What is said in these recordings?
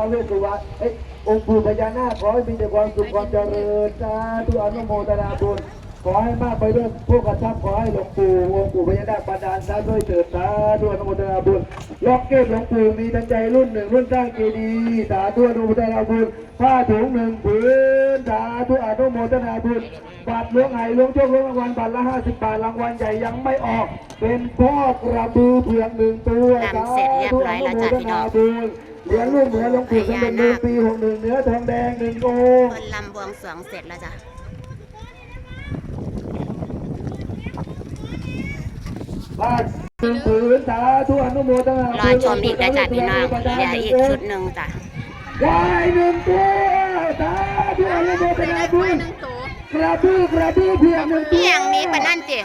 าเวสสุวรรณองค์ปู่พญานาคขอให้มีแต่ความสุขความเจริญสาธุอนุโมทนาบุญขอให้มากไปด้วยพวกกระชับขอให้หลวงปู่องค์ปู่พญานาคบันดาลทรัพย์ด้วยเถิดสาธุอนุโมทนาบุญล็อกเก็ตหลวงปู่มีตั้งใจรุ่นหนึ่งรุ่นสร้างเจดีย์สาธุอนุโมทนาบุญผ้าถุงหนึ่งผืนสาธุอนุโมทนาบุญบัตรล้วงไห่ล้วงโชคล้วงรางวัลบัตรละ50 บาทรางวัลใหญ่ยังไม่ออกเป็นพ่อกระบือเผือก1 ตัวลำเสร็จเรียบร้อยแล้วจ้ะพี่น้องเหรียญลูกเหมือนหลวงปู่สมเด็จ1 ปี61เนื้อทองแดง1 องค์เพิ่นลำบวงสรวงเสร็จแล้วจ้ะบ้านผืนสาธุอนุโมทนาร อชมอีกนะจ๊ะพี่น้องเหลืออีกชุดหนึ่งจ้ะควาย1 ตัวสาธุอนุโมทนาบุญกระบือเพียง1 ตัวพี่ยังมีปะนั่นจิ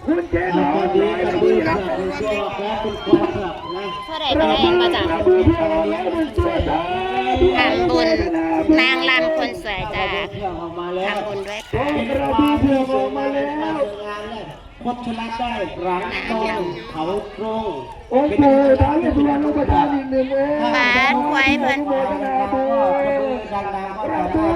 คุณเจนหอมดีกระบือครับเป็นตัวครับเป็นความหลับนะเท่าไหร่ก็ได้มาจ้ะ กระบือเพียง1 ตัวสาธุอนุโมทนาบุญนางลำคนสวยจ้ะ เที่ยวออกมาแล้ว ทำบุญด้วยค่ะ กระบือเพียงออกมาแล้ว พบชนะได้หลังตรงเขาตรง องค์ปู่ท้าวเวสสุวรรณองค์ประธานอีก1 องค์ บ้านควายเพิ่น อนุโมทนาบุญกระบือ